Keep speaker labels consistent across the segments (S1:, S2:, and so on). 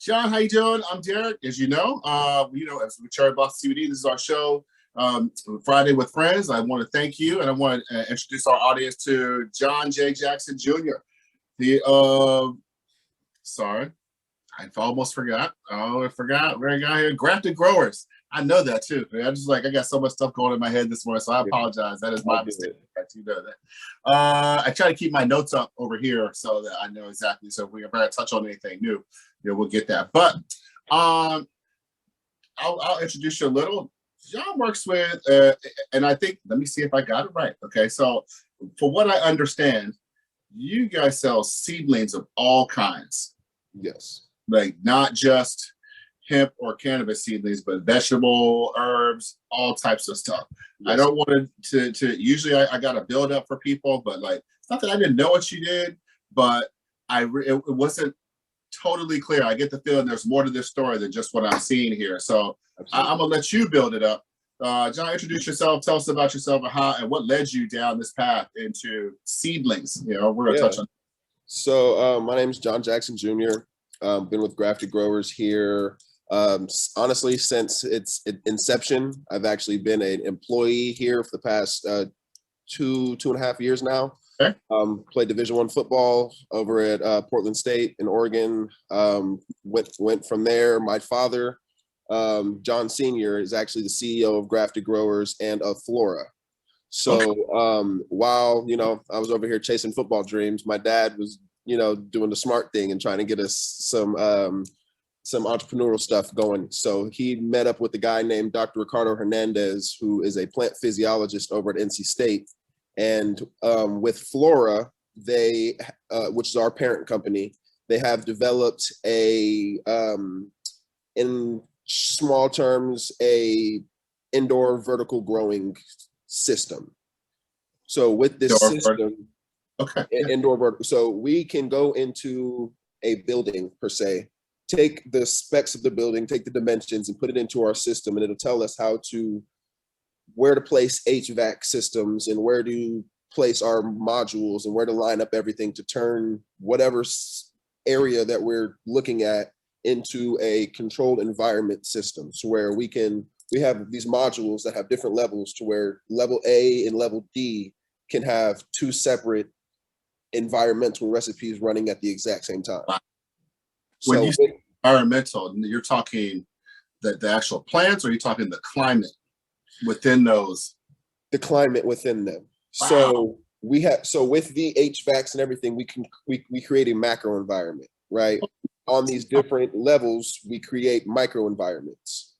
S1: John, how you doing? I'm Derek. As as we Cherry Boss CBD, this is our show, Friday with Friends. I want to thank you, and I want to introduce our audience to John J. Jackson Jr. The sorry, I almost forgot. Oh, I forgot where I got here. Grafted Growers. I know that too. I got so much stuff going in my head this morning, so I apologize. That is my mistake. You know that. I try to keep my notes up over here so that I know exactly. So if we ever touch on anything new, we'll get that. But I'll introduce you a little. John works with, and I think, let me see if I got it right. Okay, so for what I understand, you guys sell seedlings of all kinds.
S2: Yes.
S1: Like not just hemp or cannabis seedlings, but vegetable, herbs, all types of stuff. Yes. I don't want to usually I got to build up for people, but like, it's not that I didn't know what you did, but it wasn't totally clear. I get the feeling there's more to this story than just what I'm seeing here. So I'm gonna let you build it up. John, introduce yourself. Tell us about yourself and how and what led you down this path into seedlings. We're gonna touch on.
S2: So my name is John Jackson Jr. Been with Grafted Growers here. Honestly, since its inception, I've actually been an employee here for the past 2.5 years now.
S1: Okay.
S2: Played Division I football over at Portland State in Oregon. Went from there. My father, John Sr., is actually the CEO of Grafted Growers and of Flora. So while I was over here chasing football dreams, my dad was doing the smart thing and trying to get us some entrepreneurial stuff going. So he met up with a guy named Dr. Ricardo Hernandez, who is a plant physiologist over at NC State. And with Flora, they, which is our parent company, they have developed in small terms, a indoor vertical growing system. So with this system, indoor vertical, so we can go into a building per se, take the specs of the building, take the dimensions and put it into our system, and it'll tell us where to place HVAC systems and where to place our modules and where to line up everything to turn whatever area that we're looking at into a controlled environment system. So where we have these modules that have different levels to where level A and level D can have two separate environmental recipes running at the exact same time.
S1: Wow. When you say environmental, you're talking the actual plants, or are you talking the climate within those?
S2: The climate within them. Wow. So with the HVACs and everything, we create a macro environment, right? On these different levels, we create micro environments.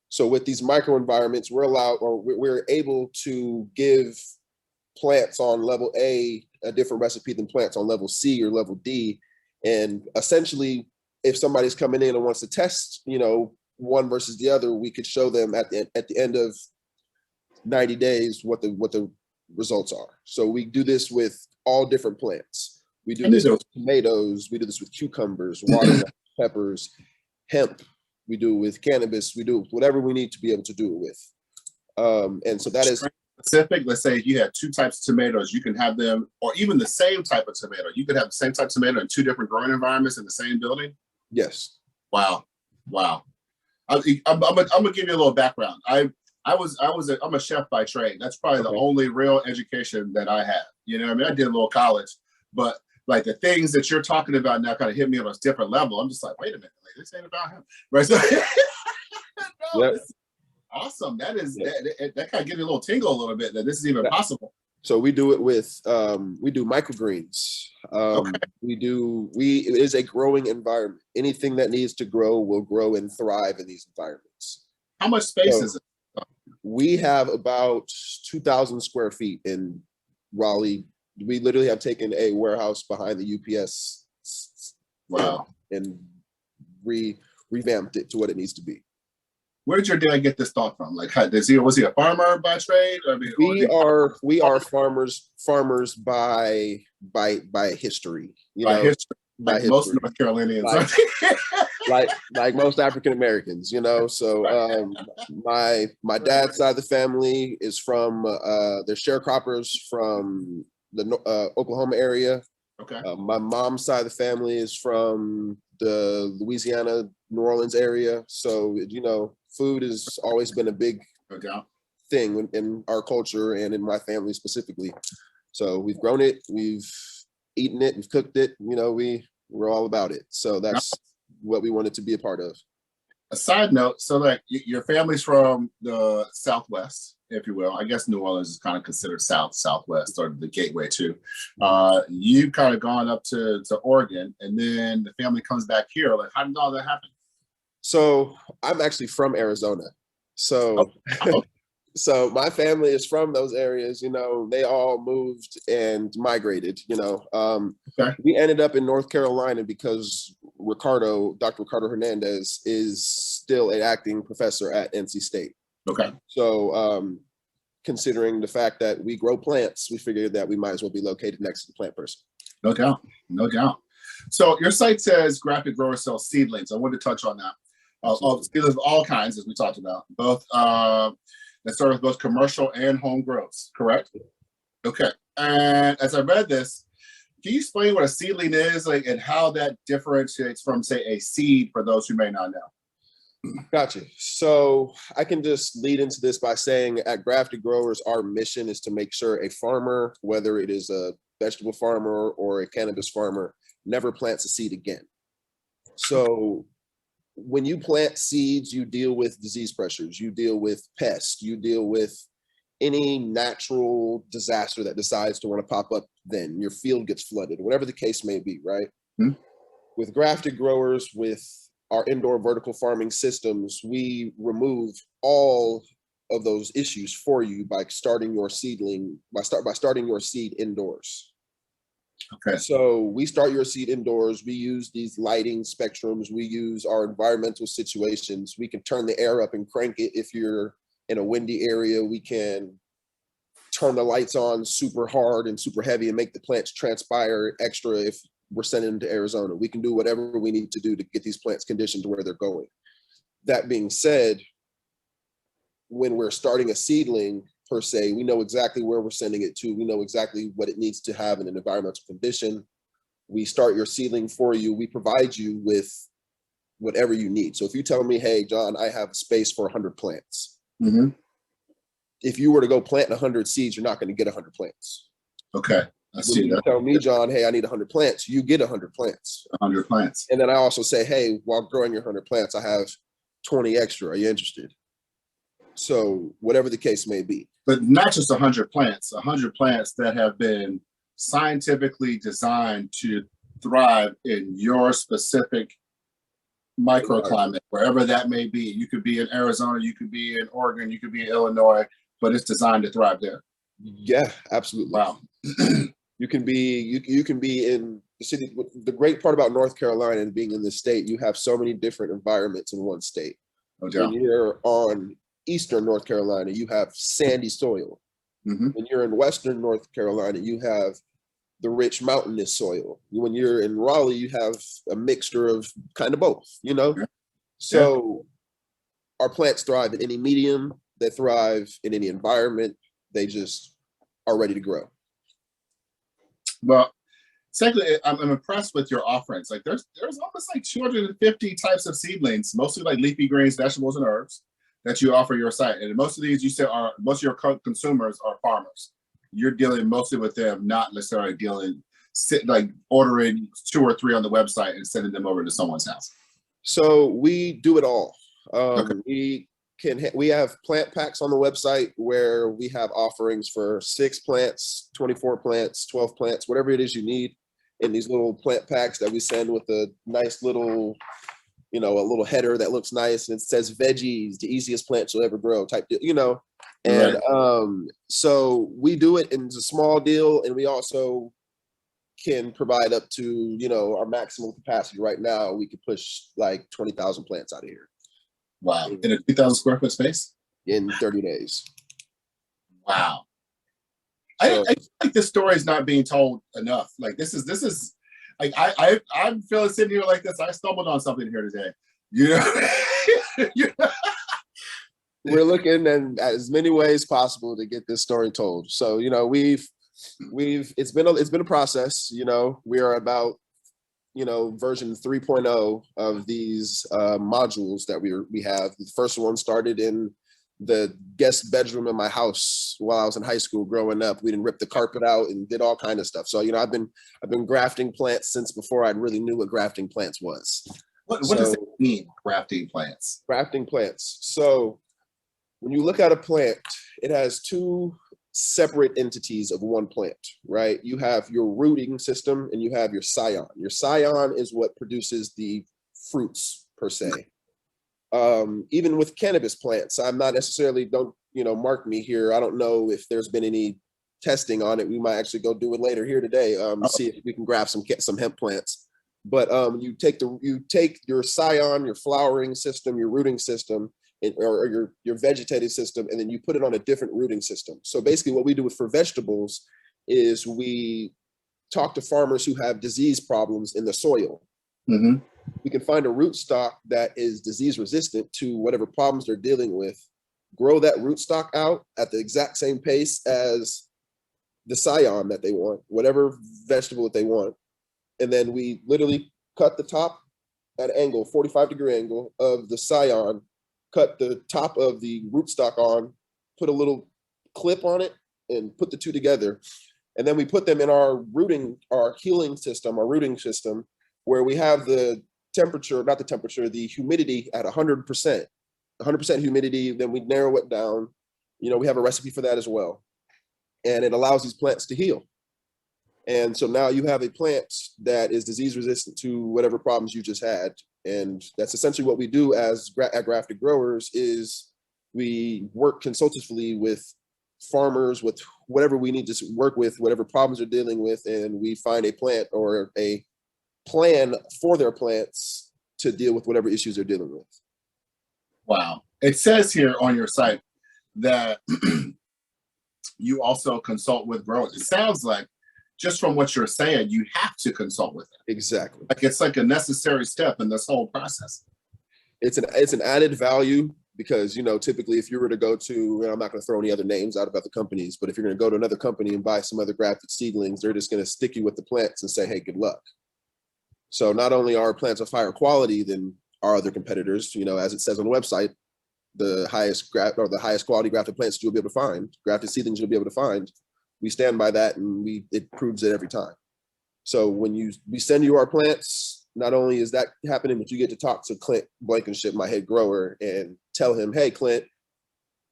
S2: So with these micro environments, we're able to give plants on level A a different recipe than plants on level C or level D. And essentially, if somebody's coming in and wants to test, one versus the other, we could show them at the end of 90 days what the results are. So we do this with all different plants. We do this with tomatoes. We do this with cucumbers, watermelon, peppers, hemp. We do it with cannabis. We do whatever we need to be able to do it with. And so that is
S1: specific. Let's say if you had two types of tomatoes, you can have them, or even the same type of tomato. You could have the same type of tomato in two different growing environments in the same building.
S2: Yes.
S1: Wow. I'm gonna give you a little background. I'm a chef by trade. That's probably the only real education that I have. I did a little college, but like the things that you're talking about now kind of hit me on a different level. I'm just like, wait a minute, like, this ain't about him, right? So, awesome. That is that kind of gives me a little tingle a little bit that this is even possible.
S2: So we do it with we do microgreens. It is a growing environment. Anything that needs to grow will grow and thrive in these environments.
S1: How much space is it?
S2: We have about 2,000 square feet in Raleigh. We literally have taken a warehouse behind the UPS.
S1: Wow.
S2: And revamped it to what it needs to be.
S1: Where did your dad get this thought from? Like, was he a farmer by trade? I mean,
S2: we are farmers by history.
S1: By history. Like most North Carolinians.
S2: like most African Americans, So my dad's side of the family is from they're sharecroppers from the Oklahoma area.
S1: Okay.
S2: My mom's side of the family is from the Louisiana, New Orleans area. So, you know, food has always been a big thing in our culture and in my family specifically. So we've grown it, we've eaten it, we've cooked it, you know, we're all about it. So that's what we wanted to be a part of.
S1: A side note, so like your family's from the Southwest, if you will. I guess New Orleans is kind of considered Southwest, or the gateway too. You kind of gone up to Oregon, and then the family comes back here. Like, how did all that happen?
S2: So I'm actually from Arizona. So so my family is from those areas, you know, they all moved and migrated, you know. We ended up in North Carolina because Dr. Ricardo Hernandez is still an acting professor at NC State.
S1: Okay.
S2: So considering the fact that we grow plants, we figured that we might as well be located next to the plant person.
S1: No doubt, no doubt. So your site says Grafted Growers sell seedlings. I wanted to touch on that. Seedlings of all kinds, as we talked about, both that serve both commercial and home grows, correct? Okay. And as I read this, can you explain what a seedling is, like, and how that differentiates from, say, a seed for those who may not know?
S2: Gotcha. So I can just lead into this by saying at Grafted Growers, our mission is to make sure a farmer, whether it is a vegetable farmer or a cannabis farmer, never plants a seed again. So when you plant seeds, you deal with disease pressures, you deal with pests, you deal with any natural disaster that decides to want to pop up, then your field gets flooded, whatever the case may be, right? Mm-hmm. With Grafted Growers, with our indoor vertical farming systems, we remove all of those issues for you by starting your seedling, by starting your seed indoors. Okay. So we start your seed indoors. We use these lighting spectrums. We use our environmental situations. We can turn the air up and crank it. If you're in a windy area, we can turn the lights on super hard and super heavy and make the plants transpire extra. If we're sending them to Arizona, we can do whatever we need to do to get these plants conditioned to where they're going. That being said, when we're starting a seedling, per se, we know exactly where we're sending it to. We know exactly what it needs to have in an environmental condition. We start your seedling for you. We provide you with whatever you need. So if you tell me, hey, John, I have space for 100 plants. Mm-hmm. If you were to go plant 100 seeds, you're not going to get 100 plants.
S1: Okay. I see
S2: when you tell me, John, hey, I need 100 plants, you get 100 plants.
S1: 100 plants.
S2: And then I also say, hey, while growing your 100 plants, I have 20 extra. Are you interested? So whatever the case may be.
S1: But not just 100 plants that have been scientifically designed to thrive in your specific microclimate, wherever that may be. You could be in Arizona, you could be in Oregon, you could be in Illinois, but it's designed to thrive there.
S2: Yeah, absolutely.
S1: Wow.
S2: You can be in the city. The great part about North Carolina and being in the state, you have so many different environments in one state. Okay. When you're on Eastern North Carolina, you have sandy soil. Mm-hmm. When you're in Western North Carolina, you have the rich mountainous soil. When you're in Raleigh, you have a mixture of kind of both, you know? Yeah. So our plants thrive in any medium, they thrive in any environment, they just are ready to grow.
S1: Well, secondly, I'm impressed with your offerings. Like there's almost like 250 types of seedlings, mostly like leafy greens, vegetables, and herbs that you offer your site. And most of these you said are, most of your consumers are farmers. You're dealing mostly with them, not necessarily ordering 2 or 3 on the website and sending them over to someone's house.
S2: So we do it all.
S1: Okay.
S2: We have plant packs on the website where we have offerings for 6 plants, 24 plants, 12 plants, whatever it is you need in these little plant packs that we send with a nice little, you know, a little header that looks nice and it says veggies, the easiest plants you'll ever grow type deal, you know. And so we do it in a small deal, and we also can provide up to, you know, our maximum capacity right now. We could push like 20,000 plants out of here.
S1: Wow. In a 2,000 square foot space? In
S2: 30 days.
S1: Wow. So, I feel like this story is not being told enough. Like this is like I'm feeling sitting here like this. I stumbled on something here today. You know?
S2: We're looking at as many ways possible to get this story told. So, you know, it's been a process. You know, we are about, version 3.0 of these modules that we have. The first one started in the guest bedroom in my house while I was in high school growing up. We didn't rip the carpet out and did all kind of stuff. So, I've been grafting plants since before I really knew what grafting plants was.
S1: What does it mean, grafting plants?
S2: Grafting plants. So when you look at a plant, it has two separate entities of one plant, right? You have your rooting system and you have your scion. Your scion is what produces the fruits per se. Even with cannabis plants, I'm not necessarily, don't, mark me here. I don't know if there's been any testing on it. We might actually go do it later here today. See if we can graft some hemp plants. But you take your scion, your flowering system, your rooting system, or your vegetative system, and then you put it on a different rooting system. So basically what we do for vegetables is we talk to farmers who have disease problems in the soil.
S1: Mm-hmm.
S2: We can find a rootstock that is disease resistant to whatever problems they're dealing with, grow that rootstock out at the exact same pace as the scion that they want, whatever vegetable that they want. And then we literally cut the top at an angle, 45-degree angle of the scion, cut the top of the rootstock on, put a little clip on it, and put the two together. And then we put them in our rooting system, where we have the humidity at 100%, 100% humidity. Then we narrow it down. We have a recipe for that as well. And it allows these plants to heal. And so now you have a plant that is disease resistant to whatever problems you just had. And that's essentially what we do at Grafted Growers, is we work consultatively with farmers with whatever we need to work with, whatever problems they're dealing with, and we find a plant or a plan for their plants to deal with whatever issues they're dealing with.
S1: Wow. It says here on your site that you also consult with growers. It sounds like, just from what you're saying, you have to consult with them.
S2: Exactly.
S1: Like it's like a necessary step in this whole process.
S2: It's an added value because, typically if you were to go to, and I'm not going to throw any other names out about the companies, but if you're going to go to another company and buy some other grafted seedlings, they're just going to stick you with the plants and say, hey, good luck. So not only are plants of higher quality than our other competitors, as it says on the website, the highest quality grafted plants you'll be able to find, grafted seedlings you'll be able to find. We stand by that, and it proves it every time. So when we send you our plants, not only is that happening, but you get to talk to Clint Blankenship, my head grower, and tell him, hey, Clint,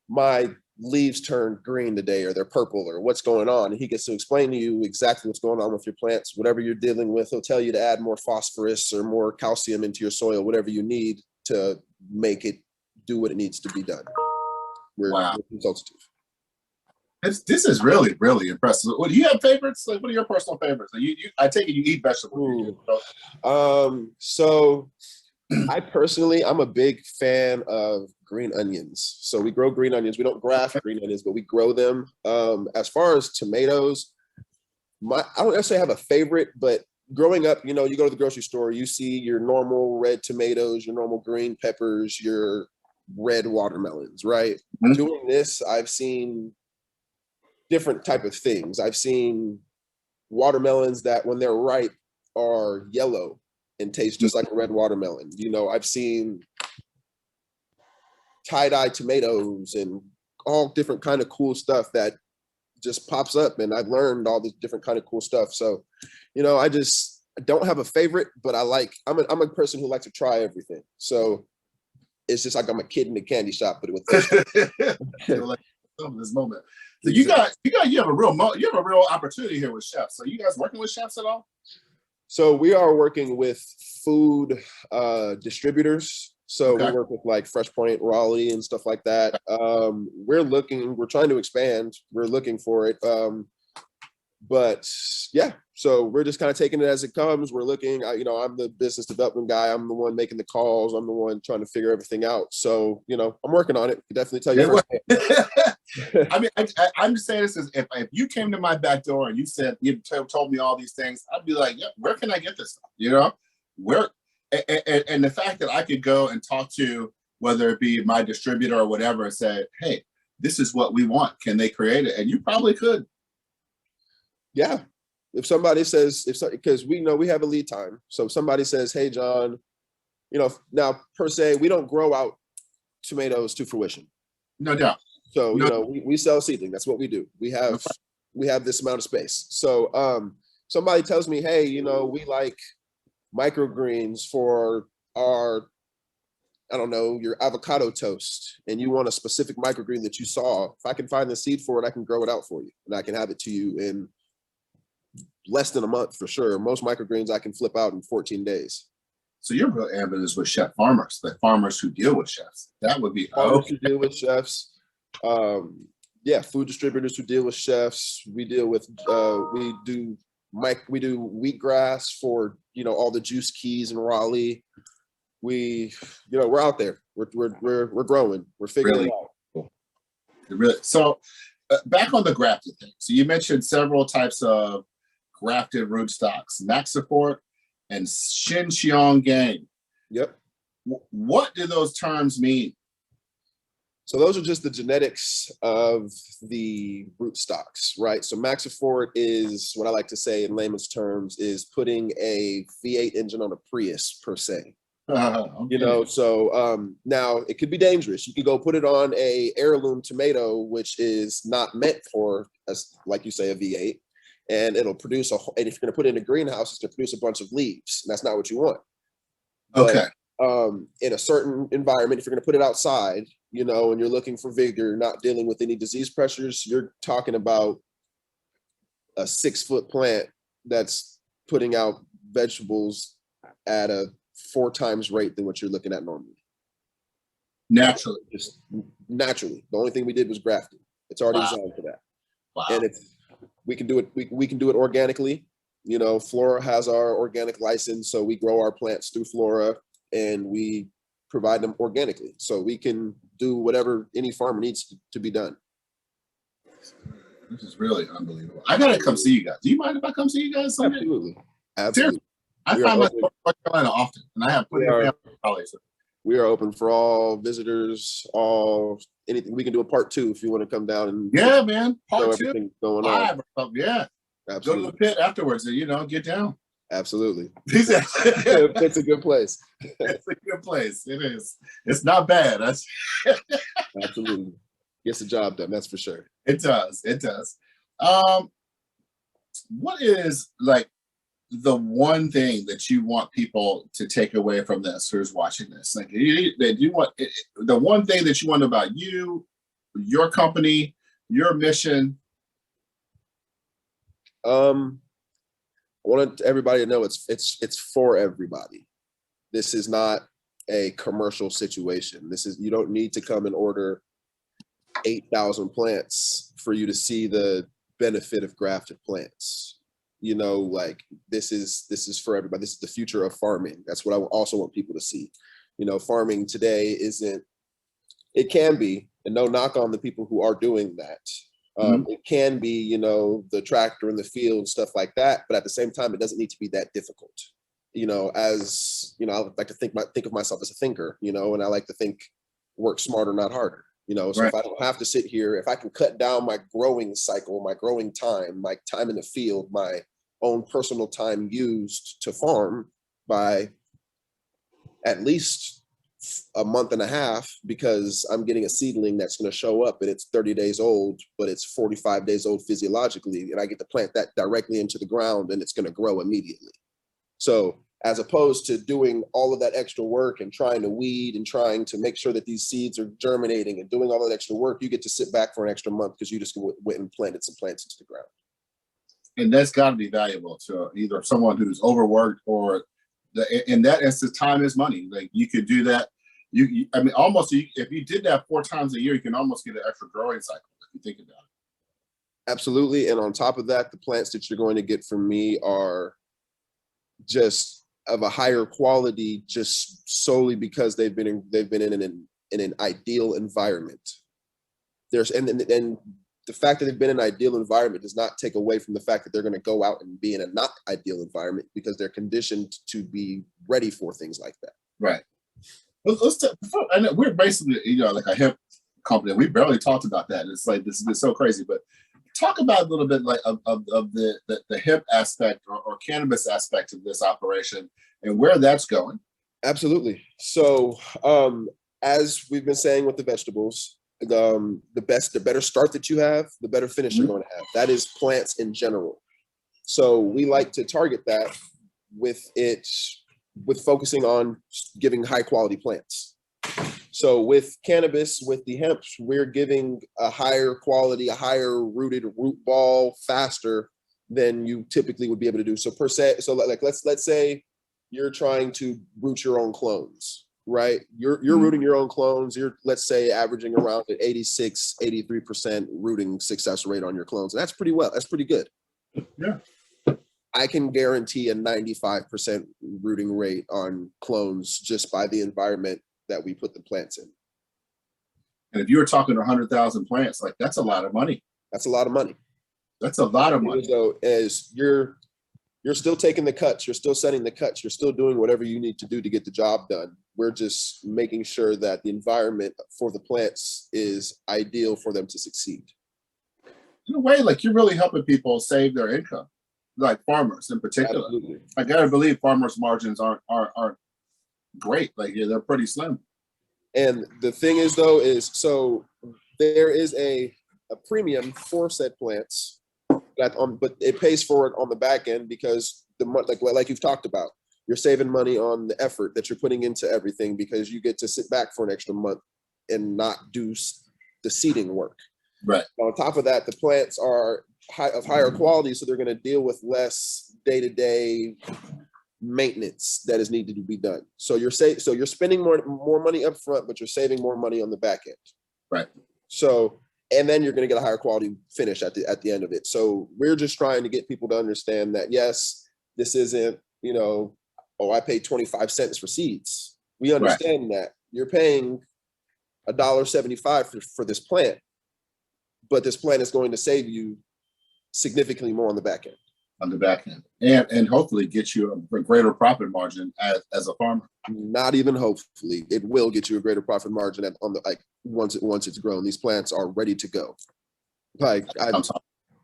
S2: my leaves turned green today, or they're purple, or what's going on. And he gets to explain to you exactly what's going on with your plants, whatever you're dealing with. He'll tell you to add more phosphorus or more calcium into your soil, whatever you need to make it do what it needs to be done. We're consultative.
S1: This is really, really impressive. What do you have favorites? Like, what are your personal favorites? I take it you eat vegetables.
S2: So I personally, I'm a big fan of green onions. So we grow green onions. We don't graft green onions, but we grow them. As far as tomatoes, I don't necessarily have a favorite, but growing up, you go to the grocery store, you see your normal red tomatoes, your normal green peppers, your red watermelons, right? Mm-hmm. Doing this, I've seen different type of things. I've seen watermelons that when they're ripe are yellow and taste just like a red watermelon. I've seen tie-dye tomatoes and all different kind of cool stuff that just pops up, and I've learned all this different kind of cool stuff. So, I don't have a favorite, but I'm a person who likes to try everything. So it's just like I'm a kid in the candy shop, but with
S1: like this moment. So you have a real opportunity here with chefs. So you guys working with chefs at all?
S2: So we are working with food distributors. So we work with like Fresh Point, Raleigh, and stuff like that. We're trying to expand. We're looking for it. But yeah, so we're just kind of taking it as it comes. We're looking, I'm the business development guy. I'm the one making the calls. I'm the one trying to figure everything out. So, I'm working on it. I can definitely tell you.
S1: I mean, I'm just saying this is, if you came to my back door and you told me all these things, I'd be like, yeah, where can I get this stuff? Where, and the fact that I could go and talk to, whether it be my distributor or whatever, and say, hey, this is what we want. Can they create it? And you probably could.
S2: Yeah. if somebody says, because we know we have a lead time. So if somebody says, hey, John, you know, now per se, we don't grow out tomatoes to fruition.
S1: No doubt.
S2: So, you know, we sell seedling. That's what we do. We have this amount of space. So somebody tells me, hey, you know, we like microgreens for our, I don't know, your avocado toast, and you want a specific microgreen that you saw. If I can find the seed for it, I can grow it out for you, and I can have it to you in less than a month for sure. Most microgreens I can flip out in 14 days.
S1: So your real ambulance with chef farmers, the farmers who deal with chefs. That would be
S2: farmers who deal with chefs. Yeah, food distributors who deal with chefs. We deal with we do wheatgrass for, you know, all the juice keys in Raleigh. We, you know, we're out there. We're growing. We're figuring it out.
S1: Really. So back on the grafted thing. So you mentioned several types of grafted rootstocks, Maxiport and Xinjiang Gang.
S2: Yep.
S1: What do those terms mean?
S2: So those are just the genetics of the rootstocks, right? So Maxiport is, what I like to say in layman's terms, is putting a V8 engine on a Prius per se. Okay. You know, so now it could be dangerous. You could go put it on a heirloom tomato, which is not meant for, like you say, a V8, and it'll produce and if you're going to put it in a greenhouse, it's going to produce a bunch of leaves, and that's not what you want.
S1: Okay.
S2: But, in a certain environment, if you're going to put it outside, you know, and you're looking for vigor, not dealing with any disease pressures, you're talking about a 6-foot plant that's putting out vegetables at a 4 times rate than what you're looking at normally.
S1: Naturally.
S2: Just naturally. The only thing we did was grafted. It's already designed for that.
S1: Wow.
S2: And we can do it, we can do it organically. You know, Flora has our organic license, so we grow our plants through Flora and we provide them organically. So we can do whatever any farmer needs to be done.
S1: This is really unbelievable. I gotta come see you guys. Do you mind if I come see you guys someday?
S2: Absolutely.
S1: Seriously. I find myself in North Carolina often, and I have plenty of family colleagues.
S2: We are open for all visitors, anything. We can do a part 2 if you want to come down and
S1: man, part 2
S2: going on.
S1: Yeah, absolutely. Go to the pit afterwards and, you know, get down.
S2: Absolutely.
S1: It's
S2: a good place.
S1: It's a good place. It is. It's not bad.
S2: Absolutely. Gets the job done. That's for sure.
S1: It does. It does. What is like the one thing that you want people to take away from this, who's watching this? Like, you want the one thing that you want about you, your company, your mission.
S2: I want everybody to know it's for everybody. This is not a commercial situation. You don't need to come and order 8,000 plants for you to see the benefit of grafted plants. You know, like this is for everybody. This is the future of farming. That's what I also want people to see. You know, farming today it can be, and no knock on the people who are doing that. It can be, you know, the tractor in the field, stuff like that. But at the same time, it doesn't need to be that difficult. You know, as you know, I like to think of myself as a thinker, you know, and I like to think work smarter, not harder. You know, so if I don't have to sit here, if I can cut down my growing cycle, my growing time, my time in the field, my own personal time used to farm by at least a month and a half, because I'm getting a seedling that's going to show up and it's 30 days old, but it's 45 days old physiologically, and I get to plant that directly into the ground and it's going to grow immediately. So as opposed to doing all of that extra work and trying to weed and trying to make sure that these seeds are germinating and doing all that extra work, you get to sit back for an extra month because you just went and planted some plants into the ground. And
S1: that's got to be valuable to either someone who's overworked or in that instance, time is money. Like you could do that. I mean, almost if you did that 4 times a year, you can almost get an extra growing cycle if you think about it.
S2: Absolutely. And on top of that, the plants that you're going to get from me are just of a higher quality, just solely because they've been in an ideal environment. And the fact that they've been in an ideal environment does not take away from the fact that they're going to go out and be in a not ideal environment, because they're conditioned to be ready for things like that.
S1: Right. I know we're basically, you know, like a hemp company. We barely talked about that. It's like, this is so crazy, but talk about a little bit like of the hemp aspect or cannabis aspect of this operation and where that's going.
S2: Absolutely. So as we've been saying with the vegetables, the better start that you have, the better finish you're going to have. That is plants in general. So we like to target that with focusing on giving high quality plants. So with cannabis, with the hemp, we're giving a higher quality, a higher rooted root ball faster than you typically would be able to do. So like let's say you're trying to root your own clones, right? You're rooting your own clones. You're, let's say, averaging around an 86, 83% rooting success rate on your clones. And that's pretty well. That's pretty good.
S1: Yeah.
S2: I can guarantee a 95% rooting rate on clones just by the environment that we put the plants in.
S1: And if you were talking 100,000 plants, like that's a lot of money.
S2: That's a lot of money.
S1: That's a lot of money.
S2: So as you're still taking the cuts, you're still setting the cuts, you're still doing whatever you need to do to get the job done. We're just making sure that the environment for the plants is ideal for them to succeed.
S1: In a way, like you're really helping people save their income, like farmers in particular.
S2: Absolutely.
S1: I gotta believe farmers' margins aren't great. Like, yeah, they're pretty slim.
S2: And the thing is, though, so there is a premium for said plants, but it pays for it on the back end because like you've talked about, you're saving money on the effort that you're putting into everything because you get to sit back for an extra month and not do the seeding work.
S1: Right.
S2: On top of that, the plants are of higher quality, so they're going to deal with less day-to-day maintenance that is needed to be done. So you're spending more money up front, but you're saving more money on the back end. Right. So, and then you're going to get a higher quality finish at the end of it. So we're just trying to get people to understand that, yes, this isn't, I paid 25 cents for seeds. We understand that you're paying $1.75 for this plant, but this plant is going to save you significantly more on the back end.
S1: On the back end, and hopefully get you a greater profit margin as a farmer.
S2: Not even hopefully, it will get you a greater profit margin once it's grown. These plants are ready to go. Like I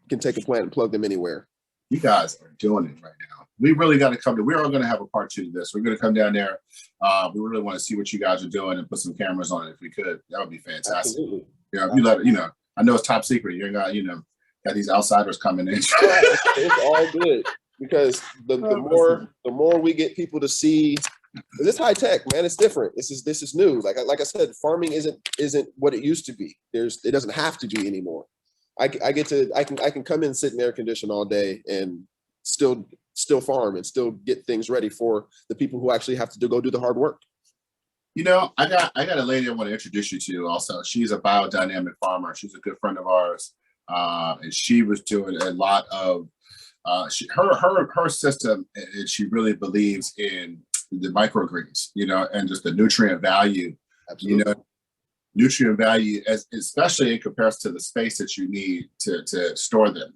S2: can take a plant and plug them anywhere.
S1: You guys are doing it right now. We really got to come to. We're all going to have a part 2 to this. We're going to come down there. We really want to see what you guys are doing and put some cameras on it if we could. That would be fantastic.
S2: Absolutely.
S1: If you let it, I know it's top secret. You ain't got, got these outsiders coming in.
S2: It's all good because the more we get people to see, it's high tech, man. It's different. This is new. Like I said, farming isn't what it used to be. It doesn't have to be anymore. I can come in, sit in air condition all day and still farm and still get things ready for the people who actually have to go do the hard work.
S1: I got a lady I want to introduce you to also. She's a biodynamic farmer. She's a good friend of ours. And she was doing a lot of her system, and she really believes in the microgreens, and just the nutrient value.
S2: Absolutely.
S1: Nutrient value, especially in comparison to the space that you need to store them.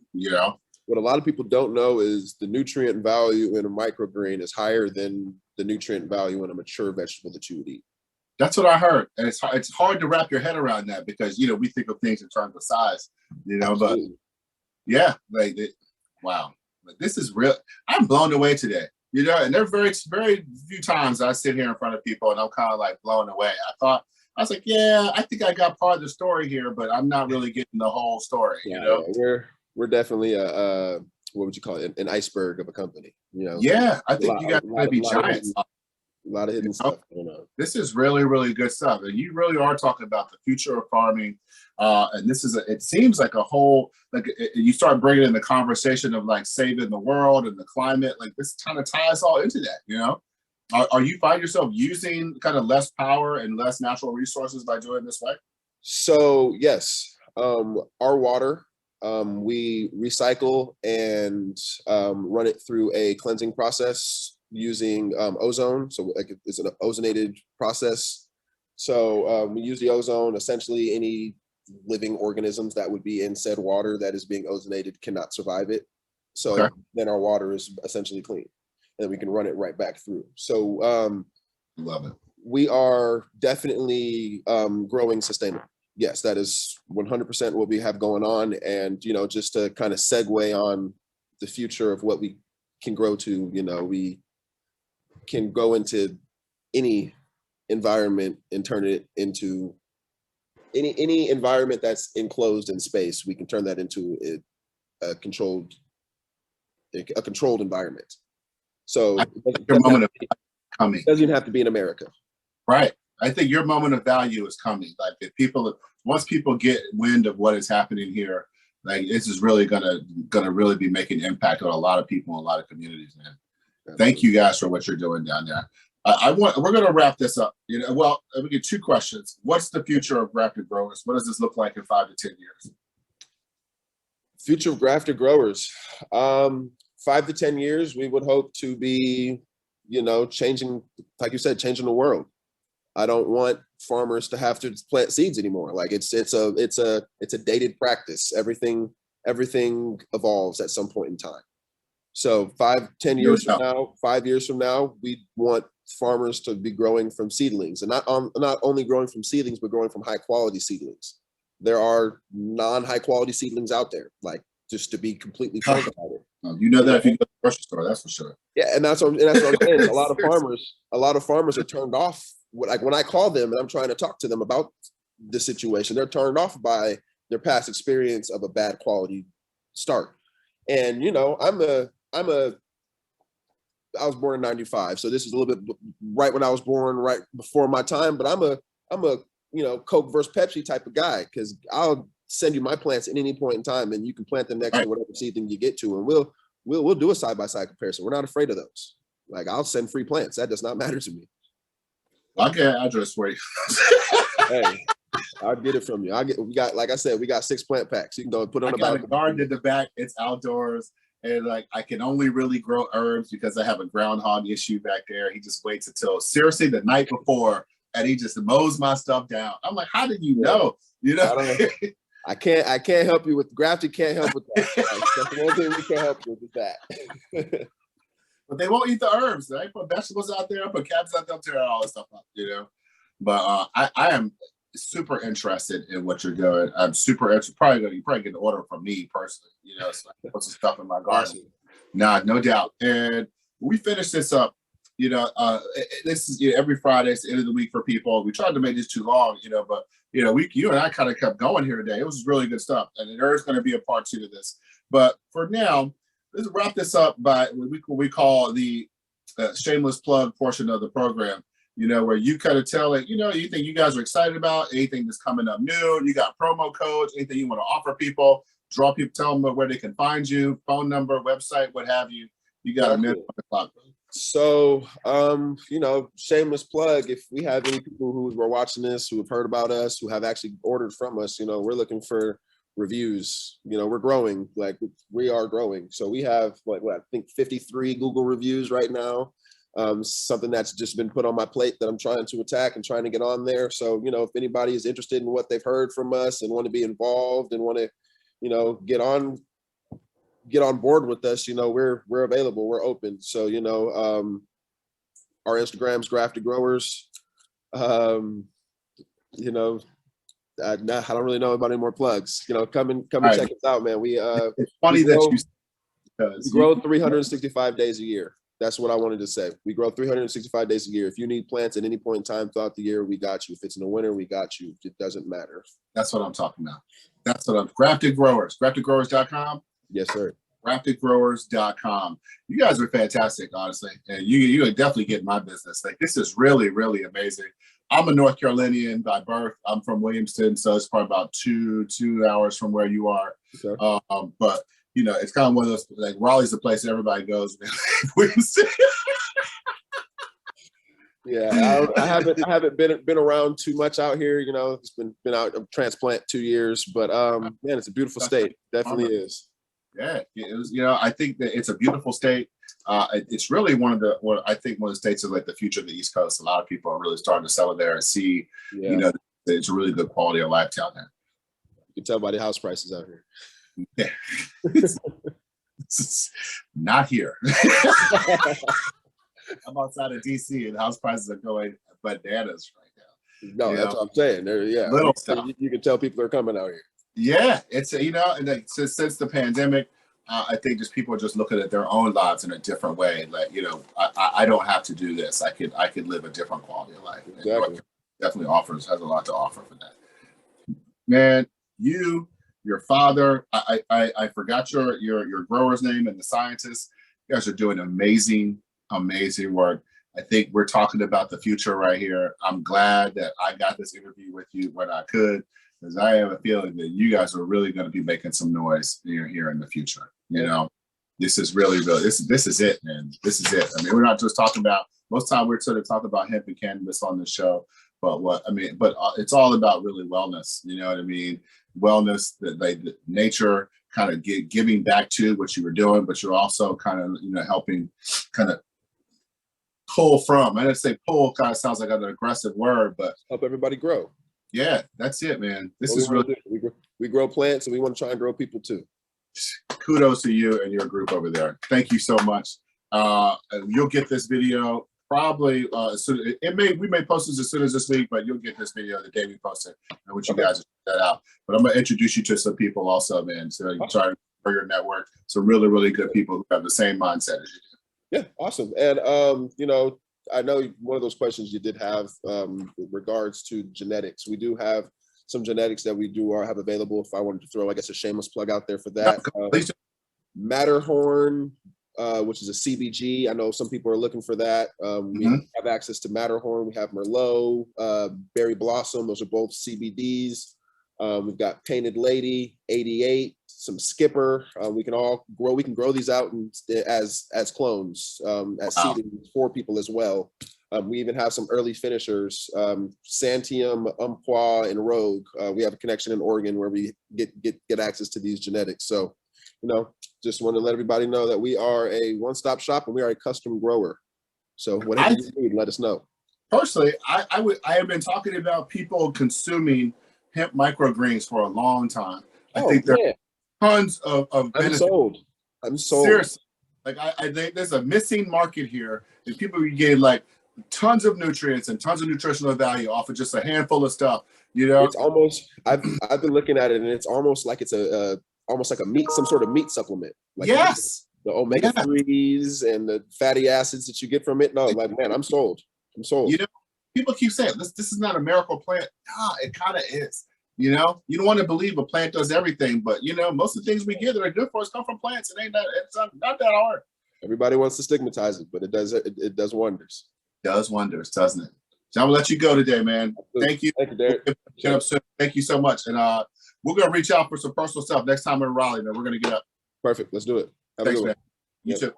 S2: What a lot of people don't know is the nutrient value in a microgreen is higher than the nutrient value in a mature vegetable that you would eat.
S1: That's what I heard, and it's hard to wrap your head around that because we think of things in terms of size,
S2: Absolutely.
S1: But yeah, wow, this is real. I'm blown away today, and there are very very few times I sit here in front of people and I'm kind of like blown away. I was like, yeah, I think I got part of the story here, but I'm not really getting the whole story.
S2: Yeah, we're definitely what would you call it, an iceberg of a company.
S1: Yeah, I think you guys are going to be giants.
S2: A lot of hidden stuff.
S1: This is really, really good stuff. And you really are talking about the future of farming. And this it seems like a whole, you start bringing in the conversation of like saving the world and the climate. Like this kind of ties all into that, Are you find yourself using kind of less power and less natural resources by doing it this way?
S2: So yes, our water, we recycle and run it through a cleansing process using ozone. So it's an ozonated process. So we use the ozone. Essentially, any living organisms that would be in said water that is being ozonated cannot survive it. So then our water is essentially clean, and we can run it right back through. So
S1: love it.
S2: We are definitely growing sustainable. Yes, that is 100% what we have going on. And, you know, just to kind of segue on the future of what we can grow to, you know, we can go into any environment and turn it into any environment that's enclosed in space. We can turn that into a controlled environment. So
S1: your moment of coming
S2: doesn't even have to be in America.
S1: Right. I think your moment of value is coming. Like if people, once people get wind of what is happening here, like this is really gonna really be making an impact on a lot of people, in a lot of communities, man. Absolutely. Thank you guys for what you're doing down there. We're gonna wrap this up. You know, well, we get two questions. What's the future of Grafted Growers? What does this look like in 5 to 10 years?
S2: Future of Grafted Growers. 5 to 10 years, we would hope to be, you know, changing, like you said, changing the world. I don't want farmers to have to plant seeds anymore. Like it's a dated practice. Everything evolves at some point in time. So 5-10 years from now, 5 years from now, we want farmers to be growing from seedlings, and not only growing from seedlings, but growing from high quality seedlings. There are non-high quality seedlings out there, like, just to be completely frank about it.
S1: You know that if you go to the grocery store, that's for sure.
S2: Yeah, and that's what I'm saying. A lot of farmers are turned off. Like when I call them and I'm trying to talk to them about the situation, they're turned off by their past experience of a bad quality start. And you know, I was born in '95, so this is a little bit right when I was born, right before my time. But I'm a you know, Coke versus Pepsi type of guy, because I'll send you my plants at any point in time, and you can plant them next to whatever seedling you get to, and we'll do a side-by-side comparison. We're not afraid of those. Like, I'll send free plants. That does not matter to me.
S1: I'll get an address for you.
S2: Hey, I'll get it from you. We got, like I said, we got 6 plant packs. You can go and put on the balcony.
S1: I got a garden in the back. It's outdoors. And like, I can only really grow herbs because I have a groundhog issue back there. He just waits until seriously the night before, and he just mows my stuff down. I'm like, how did you know? You know, I
S2: can't help you with Grafted. Can't help with that. That's the one thing we can't help you with that.
S1: But they won't eat the herbs. They put vegetables out there, put cabbages out there, tear all this stuff up, you know. But I am super interested in what you're doing. I'm super interested. You probably get an order from me personally, you know, so I can put some stuff in my garden. Nah, no doubt. And we finish this up, you know, this is, you know, every Friday, it's the end of the week for people. We tried to make this too long, you know, but you know, you and I kind of kept going here today. It was really good stuff. And there is going to be a part 2 to this. But for now, let's wrap this up by what we call the shameless plug portion of the program, you know, where you kind of tell it, you know, anything you guys are excited about, anything that's coming up new, you got promo codes, anything you want to offer people, draw people, tell them where they can find you, phone number, website, what have you. You got a minute on the clock.
S2: So, you know, shameless plug. If we have any people who were watching this, who have heard about us, who have actually ordered from us, you know, we're looking for reviews. You know, we're growing, like we are growing. So we have what I think 53 Google reviews right now. Something that's just been put on my plate that I'm trying to attack and trying to get on there. So, you know, if anybody is interested in what they've heard from us and want to be involved and want to, you know, get on board with us, you know, we're available, we're open. So, you know, our Instagram's Grafted Growers. You know, I don't really know about any more plugs. You know, come and check us out, man. It's funny that you grow 365 days a year. That's what I wanted to say. We grow 365 days a year. If you need plants at any point in time throughout the year, we got you. If it's in the winter, we got you. It doesn't matter.
S1: That's what I'm talking about. That's what I'm. Grafted Growers. GraftedGrowers.com.
S2: Yes, sir.
S1: GraftedGrowers.com. You guys are fantastic, honestly, and you would definitely get my business. Like, this is really, really amazing. I'm a North Carolinian by birth. I'm from Williamston, so it's probably about two hours from where you are. Sure. But you know, it's kind of one of those, like, Raleigh's the place everybody goes. Williamston.
S2: Yeah, I haven't been around too much out here. You know, it's been out of transplant 2 years, but man, it's a beautiful state. Definitely is.
S1: Yeah, it was. You know, I think that it's a beautiful state. It's really one of the states of like the future of the East Coast. A lot of people are really starting to settle there and see, you know, it's a really good quality of life down there.
S2: You can tell by the house prices out here.
S1: Yeah. Not here. I'm outside of DC and house prices are going bananas right now.
S2: No, that's what I'm saying. There, yeah,
S1: little stuff.
S2: You can tell people are coming out here.
S1: Yeah, it's and like, since the pandemic, I think just people are just looking at their own lives in a different way. Like, I don't have to do this. I could live a different quality of life.
S2: Exactly.
S1: And definitely has a lot to offer for that. Man, your father, I forgot your grower's name and the scientist. You guys are doing amazing work. I think we're talking about the future right here. I'm glad that I got this interview with you when I could, because I have a feeling that you guys are really going to be making some noise here in the future. This is really this is it, man. This is it. I mean, we're not just talking about, most time we're sort of talking about hemp and cannabis on the show, but it's all about really wellness. You know what I mean? Wellness, the nature, kind of giving back to what you were doing, but you're also kind of helping kind of pull from. I didn't say pull, kind of sounds like an aggressive word, but
S2: help everybody grow.
S1: Yeah, that's it, man. This is really,
S2: we grow plants, and we want to try and grow people too.
S1: Kudos to you and your group over there. Thank you so much. You'll get this video probably we may post this as soon as this week, but you'll get this video the day we post it. I want you guys to check that out. But I'm gonna introduce you to some people also, man. So you try to grow your network. Some really, really good people who have the same mindset as you do.
S2: Yeah, awesome. And I know one of those questions you did have with regards to genetics. We do have some genetics that we have available. If I wanted to throw, I guess, a shameless plug out there for that. Matterhorn, which is a CBG. I know some people are looking for that. We have access to Matterhorn. We have Merlot, Berry Blossom. Those are both CBDs. We've got Painted Lady, 88, some Skipper. We can grow these out as clones, as seedlings for people as well. We even have some early finishers, Santium, Umpqua, and Rogue. We have a connection in Oregon where we get access to these genetics. So, just want to let everybody know that we are a one-stop shop and we are a custom grower. So whatever you need, let us know. Personally,
S1: I have been talking about people consuming hemp microgreens for a long time. I think there are tons of benefits.
S2: I'm sold.
S1: Seriously, like I think there's a missing market here, and people are getting like tons of nutrients and tons of nutritional value off of just a handful of stuff.
S2: It's almost, I've been looking at it, and it's almost like it's almost like a meat, some sort of meat supplement. Like the omega-3s and the fatty acids that you get from it. No, like, man, I'm sold.
S1: People keep saying this is not a miracle plant. Nah, it kind of is. You don't want to believe a plant does everything, but most of the things we get that are good for us come from plants. It's not that hard.
S2: Everybody wants to stigmatize it, but it does wonders.
S1: Does wonders, doesn't it? So I'm gonna let you go today, man. Thank you.
S2: Thank you, Derek.
S1: Thank you so much. And we're gonna reach out for some personal stuff next time we're in Raleigh, man. We're gonna get up.
S2: Perfect. Let's do it.
S1: Thanks, man. You too.